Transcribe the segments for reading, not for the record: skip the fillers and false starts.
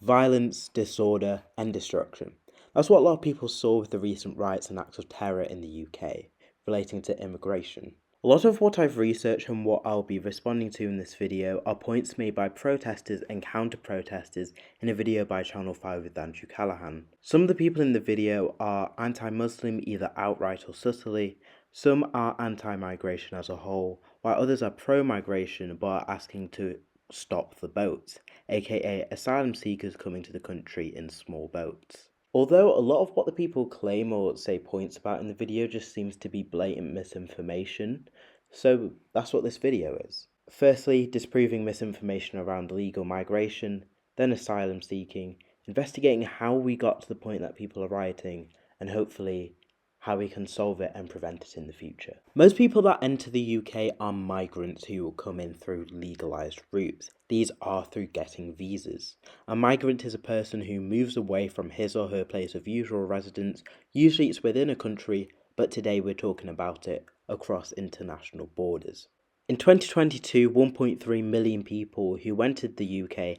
violence, disorder, and destruction. That's what a lot of people saw with the recent riots and acts of terror in the UK relating to immigration. A lot of what I've researched and what I'll be responding to in this video are points made by protesters and counter-protesters in a video by Channel 5 with Andrew Callaghan. Some of the people in the video are anti-Muslim either outright or subtly, some are anti-migration as a whole, while others are pro-migration but are asking to stop the boats, aka asylum seekers coming to the country in small boats. Although a lot of what the people claim or say points about in the video just seems to be blatant misinformation, so that's what this video is. Firstly, disproving misinformation around illegal migration, then asylum seeking, investigating how we got to the point that people are rioting, and hopefully how we can solve it and prevent it in the future. Most people that enter the UK are migrants who will come in through legalised routes. These are through getting visas. A migrant is a person who moves away from his or her place of usual residence. Usually it's within a country, but today we're talking about it across international borders. In 2022, 1.3 million people who entered the UK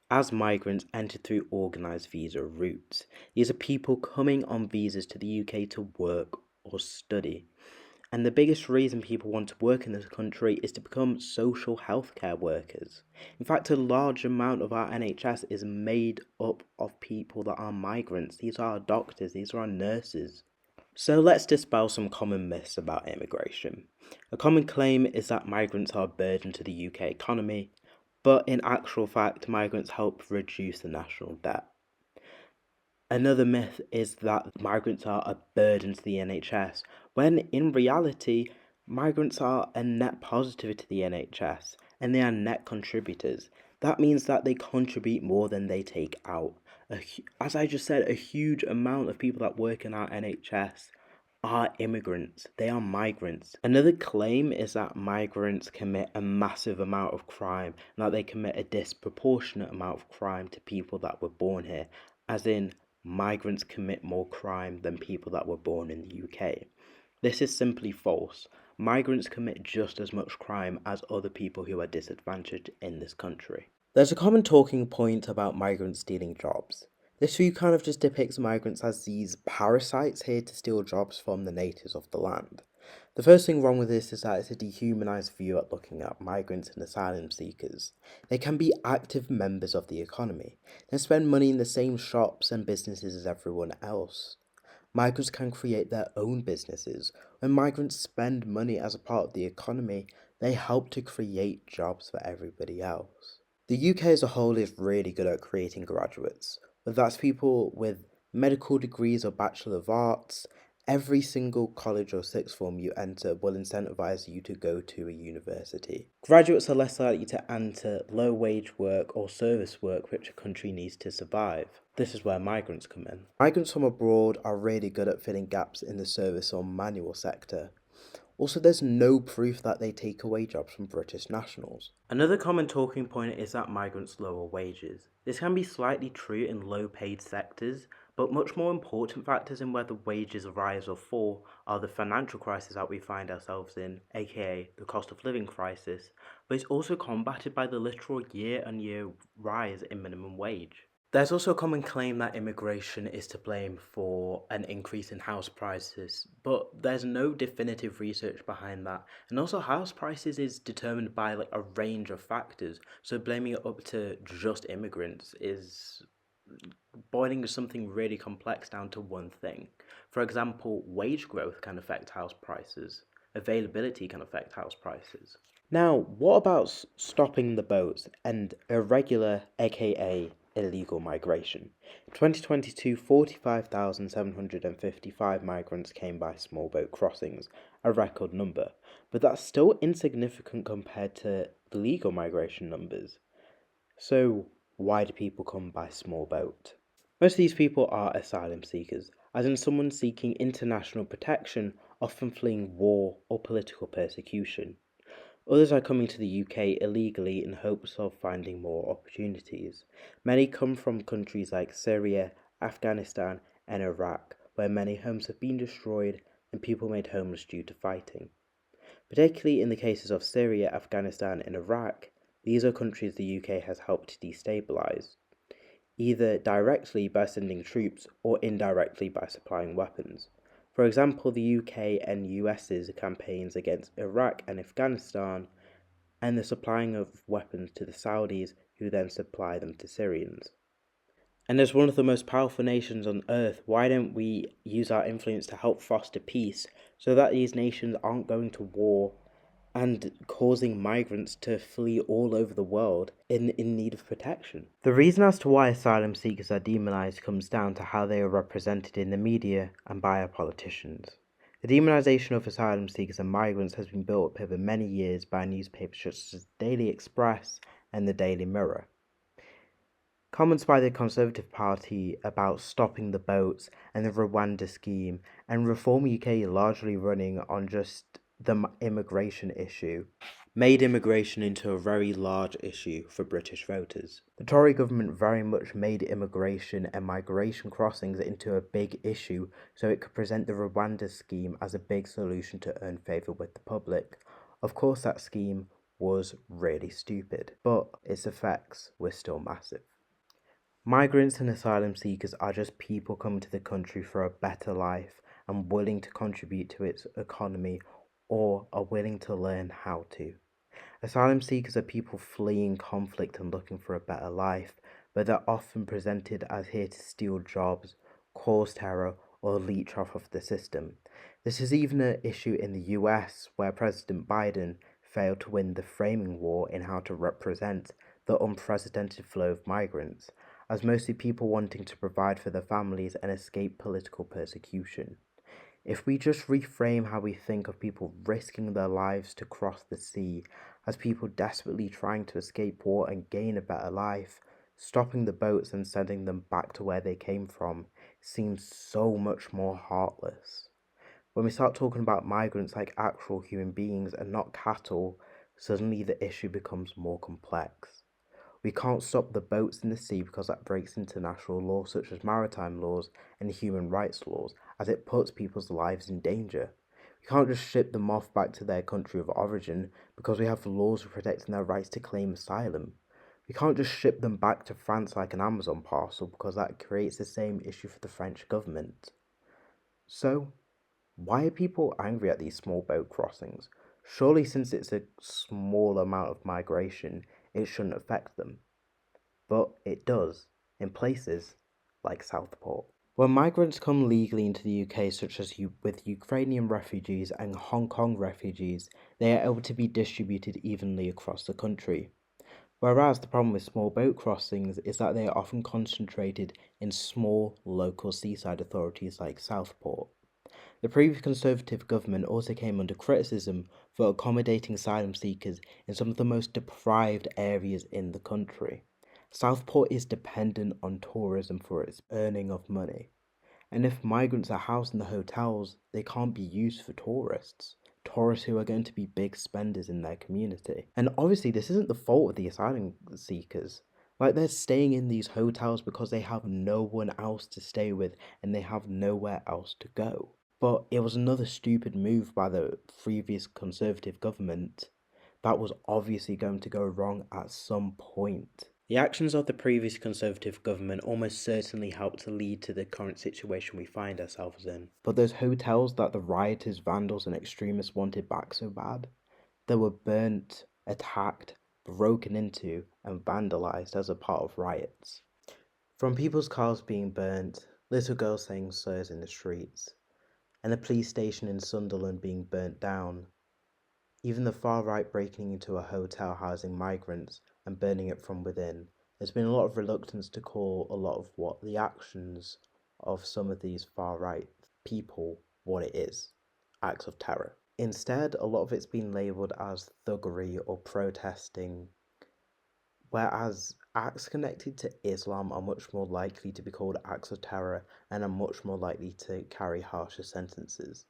as migrants entered through organised visa routes. These are people coming on visas to the UK to work or study. And the biggest reason people want to work in this country is to become social healthcare workers. In fact, a large amount of our NHS is made up of people that are migrants. These are our doctors, these are our nurses. So let's dispel some common myths about immigration. A common claim is that migrants are a burden to the UK economy, but in actual fact, migrants help reduce the national debt. Another myth is that migrants are a burden to the NHS, when in reality, migrants are a net positive to the NHS, and they are net contributors. That means that they contribute more than they take out. As I just said, a huge amount of people that work in our NHS are immigrants. They are migrants. Another claim is that migrants commit a massive amount of crime, and that they commit a disproportionate amount of crime to people that were born here, as in migrants commit more crime than people that were born in the UK. This is simply false. Migrants commit just as much crime as other people who are disadvantaged in this country. There's a common talking point about migrants stealing jobs. This view kind of just depicts migrants as these parasites here to steal jobs from the natives of the land. The first thing wrong with this is that it's a dehumanized view at looking at migrants and asylum seekers. They can be active members of the economy. They spend money in the same shops and businesses as everyone else. Migrants can create their own businesses. When migrants spend money as a part of the economy, they help to create jobs for everybody else. The UK as a whole is really good at creating graduates. Whether that's people with medical degrees or Bachelor of Arts, every single college or sixth form you enter will incentivize you to go to a university. Graduates are less likely to enter low-wage work or service work which a country needs to survive. This is where migrants come in. Migrants from abroad are really good at filling gaps in the service or manual sector. Also, there's no proof that they take away jobs from British nationals. Another common talking point is that migrants lower wages. This can be slightly true in low-paid sectors, but much more important factors in whether wages rise or fall are the financial crisis that we find ourselves in, aka the cost of living crisis, but it's also combated by the literal year-on-year rise in minimum wage. There's also a common claim that immigration is to blame for an increase in house prices, but there's no definitive research behind that. And also house prices is determined by a range of factors, so blaming it up to just immigrants is boiling something really complex down to one thing. For example, wage growth can affect house prices, availability can affect house prices. Now, what about stopping the boats and irregular, aka illegal migration? In 2022, 45,755 migrants came by small boat crossings, a record number, but that's still insignificant compared to the legal migration numbers. So, why do people come by small boat? Most of these people are asylum seekers, as in someone seeking international protection, often fleeing war or political persecution. Others are coming to the UK illegally in hopes of finding more opportunities. Many come from countries like Syria, Afghanistan, and Iraq, where many homes have been destroyed and people made homeless due to fighting. Particularly in the cases of Syria, Afghanistan, and Iraq, these are countries the UK has helped destabilise. either directly by sending troops or indirectly by supplying weapons. For example, the UK and US's campaigns against Iraq and Afghanistan, and the supplying of weapons to the Saudis, who then supply them to Syrians. And as one of the most powerful nations on earth, why don't we use our influence to help foster peace so that these nations aren't going to war and causing migrants to flee all over the world in need of protection? The reason as to why asylum seekers are demonized comes down to how they are represented in the media and by our politicians. The demonization of asylum seekers and migrants has been built up over many years by newspapers such as the Daily Express and the Daily Mirror. Comments by the Conservative Party about stopping the boats and the Rwanda scheme, and Reform UK largely running on just the immigration issue, made immigration into a very large issue for British voters. The Tory government very much made immigration and migration crossings into a big issue so it could present the Rwanda scheme as a big solution to earn favour with the public. Of course, that scheme was really stupid, but its effects were still massive. Migrants and asylum seekers are just people coming to the country for a better life and willing to contribute to its economy, or are willing to learn how to. Asylum seekers are people fleeing conflict and looking for a better life, but they're often presented as here to steal jobs, cause terror, or leech off of the system. This is even an issue in the US, where President Biden failed to win the framing war in how to represent the unprecedented flow of migrants, as mostly people wanting to provide for their families and escape political persecution. If we just reframe how we think of people risking their lives to cross the sea as people desperately trying to escape war and gain a better life, stopping the boats and sending them back to where they came from seems so much more heartless. When we start talking about migrants like actual human beings and not cattle, suddenly the issue becomes more complex. We can't stop the boats in the sea because that breaks international law such as maritime laws and human rights laws, as it puts people's lives in danger. We can't just ship them off back to their country of origin because we have laws protecting their rights to claim asylum. We can't just ship them back to France like an Amazon parcel because that creates the same issue for the French government. So, why are people angry at these small boat crossings? Surely, since it's a small amount of migration, it shouldn't affect them. But it does, in places like Southport. When migrants come legally into the UK, such as with Ukrainian refugees and Hong Kong refugees, they are able to be distributed evenly across the country. Whereas the problem with small boat crossings is that they are often concentrated in small local seaside authorities like Southport. The previous Conservative government also came under criticism for accommodating asylum seekers in some of the most deprived areas in the country. Southport is dependent on tourism for its earning of money, and if migrants are housed in the hotels, they can't be used for tourists who are going to be big spenders in their community. And obviously, this isn't the fault of the asylum seekers. Like, they're staying in these hotels because they have no one else to stay with and they have nowhere else to go. But it was another stupid move by the previous Conservative government that was obviously going to go wrong at some point. The actions of the previous Conservative government almost certainly helped to lead to the current situation we find ourselves in. But those hotels that the rioters, vandals, and extremists wanted back so bad, they were burnt, attacked, broken into, and vandalized as a part of riots. From people's cars being burnt, little girls saying slurs in the streets, and the police station in Sunderland being burnt down, even the far right breaking into a hotel housing migrants and burning it from within, there's been a lot of reluctance to call a lot of what the actions of some of these far right people what it is: acts of terror. Instead, a lot of it's been labelled as thuggery or protesting, whereas acts connected to Islam are much more likely to be called acts of terror and are much more likely to carry harsher sentences.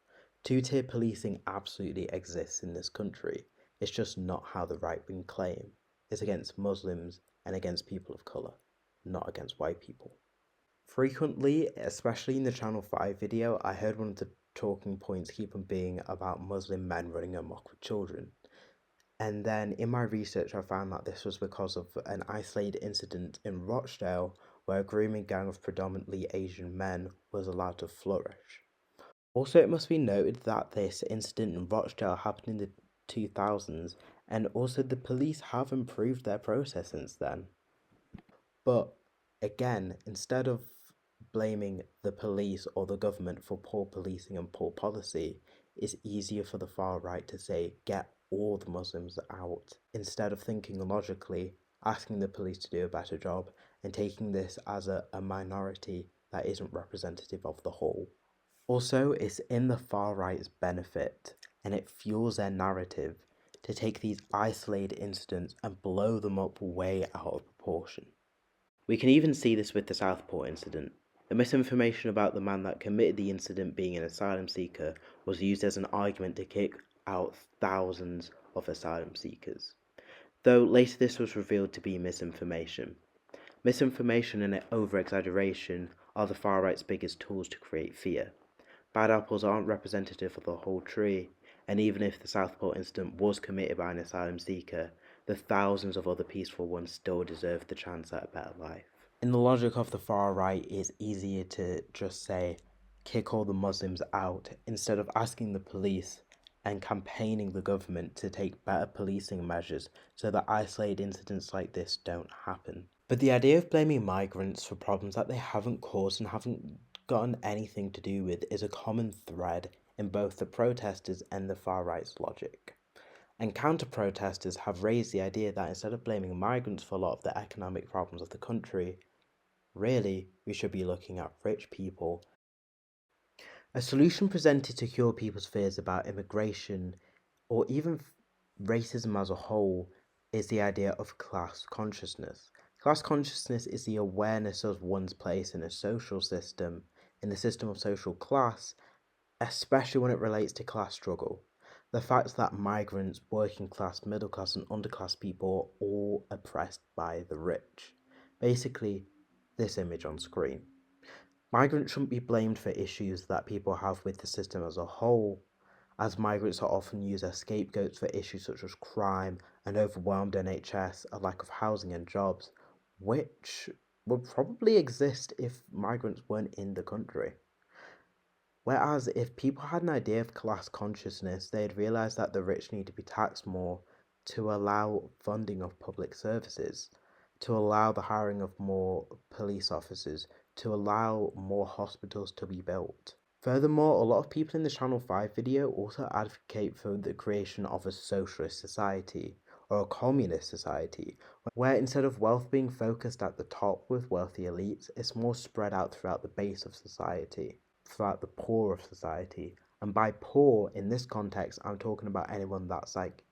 Two-tier policing absolutely exists in this country. It's just not how the right-wing claim. It's against Muslims and against people of colour, not against white people. Frequently, especially in the Channel 5 video, I heard one of the talking points keep on being about Muslim men running amok with children. And then in my research, I found that this was because of an isolated incident in Rochdale where a grooming gang of predominantly Asian men was allowed to flourish. Also, it must be noted that this incident in Rochdale happened in the 2000s, and also the police have improved their process since then. But again, instead of blaming the police or the government for poor policing and poor policy, it's easier for the far right to say, get all the Muslims out, instead of thinking logically, asking the police to do a better job, and taking this as a minority that isn't representative of the whole. Also, it's in the far right's benefit, and it fuels their narrative to take these isolated incidents and blow them up way out of proportion. We can even see this with the Southport incident. The misinformation about the man that committed the incident being an asylum seeker was used as an argument to kick out thousands of asylum seekers. Though later this was revealed to be misinformation. Misinformation and over-exaggeration are the far right's biggest tools to create fear. Bad apples aren't representative of the whole tree, and even if the Southport incident was committed by an asylum seeker, the thousands of other peaceful ones still deserve the chance at a better life. In the logic of the far right, it's easier to just say, kick all the Muslims out, instead of asking the police and campaigning the government to take better policing measures so that isolated incidents like this don't happen. But the idea of blaming migrants for problems that they haven't caused and haven't gotten anything to do with is a common thread in both the protesters and the far right's logic. And counter-protesters have raised the idea that instead of blaming migrants for a lot of the economic problems of the country, really, we should be looking at rich people. A solution presented to cure people's fears about immigration, or even racism as a whole, is the idea of class consciousness. Class consciousness is the awareness of one's place in a social system, in the system of social class, especially when it relates to class struggle. The fact that migrants, working class, middle class, and underclass people are all oppressed by the rich. Basically, this image on screen. Migrants shouldn't be blamed for issues that people have with the system as a whole, as migrants are often used as scapegoats for issues such as crime, an overwhelmed NHS, a lack of housing and jobs, which would probably exist if migrants weren't in the country. Whereas if people had an idea of class consciousness, they'd realise that the rich need to be taxed more to allow funding of public services, to allow the hiring of more police officers, to allow more hospitals to be built. Furthermore, a lot of people in the Channel 5 video also advocate for the creation of a socialist society or a communist society, where instead of wealth being focused at the top with wealthy elites, it's more spread out throughout the base of society, throughout the poor of society. And by poor, in this context, I'm talking about anyone that's like,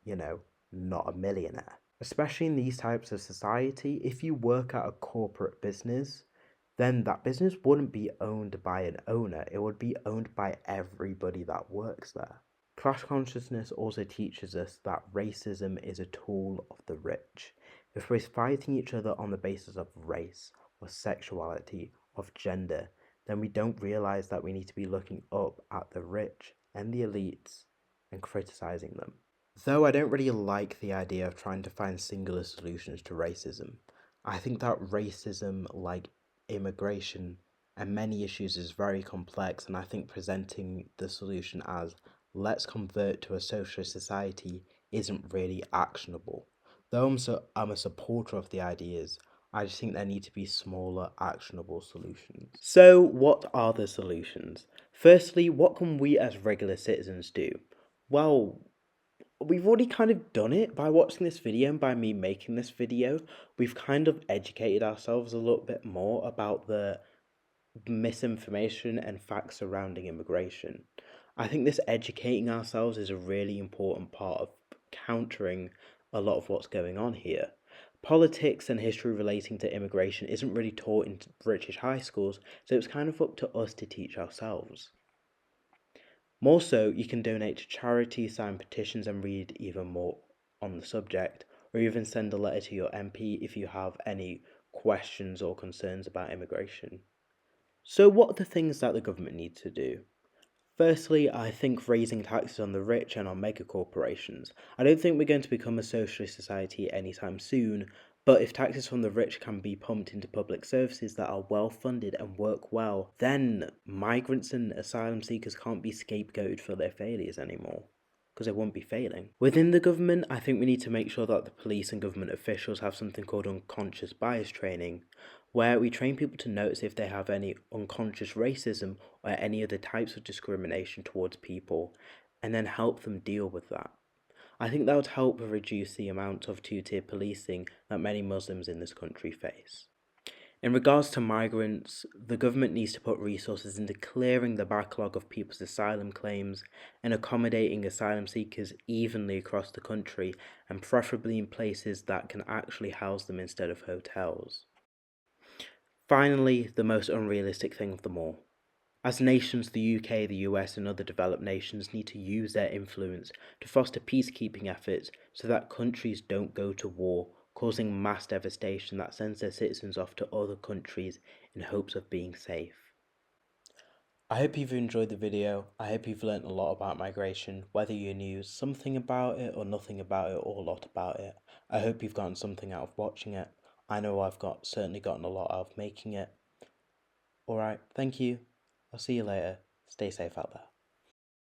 not a millionaire. Especially in these types of society, if you work at a corporate business, then that business wouldn't be owned by an owner, it would be owned by everybody that works there. Class consciousness also teaches us that racism is a tool of the rich. If we're fighting each other on the basis of race, or sexuality, of gender, then we don't realize that we need to be looking up at the rich and the elites and criticizing them. Though I don't really like the idea of trying to find singular solutions to racism, I think that racism, like immigration and many issues, is very complex, and I think presenting the solution as let's convert to a socialist society isn't really actionable. Though I'm a supporter of the ideas, I just think there need to be smaller, actionable solutions. So, what are the solutions? Firstly, what can we as regular citizens do? Well, we've already kind of done it by watching this video and by me making this video. We've kind of educated ourselves a little bit more about the misinformation and facts surrounding immigration. I think this educating ourselves is a really important part of countering a lot of what's going on here. Politics and history relating to immigration isn't really taught in British high schools, so it's kind of up to us to teach ourselves. More so, you can donate to charity, sign petitions, and read even more on the subject, or even send a letter to your MP if you have any questions or concerns about immigration. So, what are the things that the government needs to do? Firstly, I think raising taxes on the rich and on mega corporations. I don't think we're going to become a socialist society anytime soon, But if taxes from the rich can be pumped into public services that are well funded and work well, then migrants and asylum seekers can't be scapegoated for their failures anymore, because they won't be failing. Within the government, I think we need to make sure that the police and government officials have something called unconscious bias training, where we train people to notice if they have any unconscious racism or any other types of discrimination towards people, and then help them deal with that. I think that would help reduce the amount of two-tier policing that many Muslims in this country face. In regards to migrants, the government needs to put resources into clearing the backlog of people's asylum claims and accommodating asylum seekers evenly across the country, and preferably in places that can actually house them instead of hotels. Finally, the most unrealistic thing of them all. As nations, the UK, the US, and other developed nations need to use their influence to foster peacekeeping efforts so that countries don't go to war, causing mass devastation that sends their citizens off to other countries in hopes of being safe. I hope you've enjoyed the video. I hope you've learnt a lot about migration, whether you knew something about it or nothing about it or a lot about it. I hope you've gotten something out of watching it. I know I've certainly gotten a lot out of making it. Alright, thank you. I'll see you later. Stay safe out there.